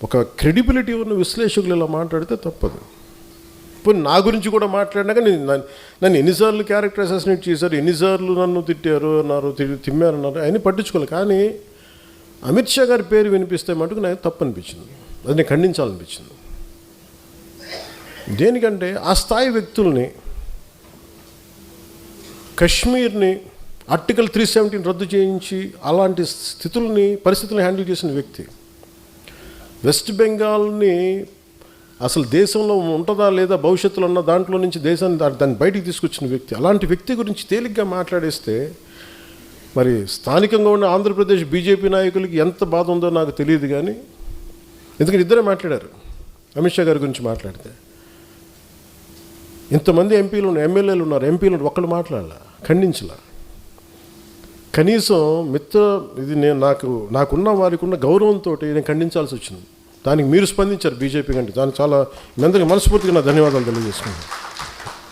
ఒక క్రెడిబిలిటీ ఉన్న విశ్లేషకులు ఇలా మాట్లాడితే తప్పదు. ఇప్పుడు నా గురించి కూడా మాట్లాడినాక నన్ను ఎన్నిసార్లు క్యారెక్టర్ అసాసినేట్ చేశారు, ఎన్నిసార్లు నన్ను తిట్టారు అన్నారు, తిమ్మారన్నారు, అవన్నీ పట్టించుకోవాలి. కానీ అమిత్ షా గారి పేరు వినిపిస్తే మటుకు నాకు తప్పు అనిపించింది, అది నేను ఖండించాలనిపించింది. దేనికంటే ఆ స్థాయి వ్యక్తుల్ని, కశ్మీర్ని ఆర్టికల్ 370 రద్దు చేయించి అలాంటి పరిస్థితుల్ని హ్యాండిల్ చేసిన వ్యక్తి, వెస్ట్ బెంగాల్ని అసలు దేశంలో ఉంటుందా లేదా భవిష్యత్తులో ఉన్న దాంట్లో నుంచి దేశాన్ని దాన్ని బయటికి తీసుకొచ్చిన వ్యక్తి, అలాంటి వ్యక్తి గురించి తేలిగ్గా మాట్లాడేస్తే మరి స్థానికంగా ఉన్న ఆంధ్రప్రదేశ్ బీజేపీ నాయకులకి ఎంత బాధ ఉందో నాకు తెలియదు. కానీ ఎందుకంటే ఇద్దరే మాట్లాడారు అమిత్ షా గారి గురించి మాట్లాడితే. ఇంతమంది ఎమ్మెల్యేలు ఉన్నారు, ఎంపీలు ఒక్కళ్ళు మాట్లాడాల, ఖండించలా. కనీసం ఇది నాకున్న వారికి ఉన్న గౌరవంతో నేను ఖండించాల్సి వచ్చింది. దానికి మీరు స్పందించారు బీజేపీ కంటే, దానికి చాలా మీ అందరికీ మనస్ఫూర్తిగా నా ధన్యవాదాలు తెలియజేసుకున్నాను.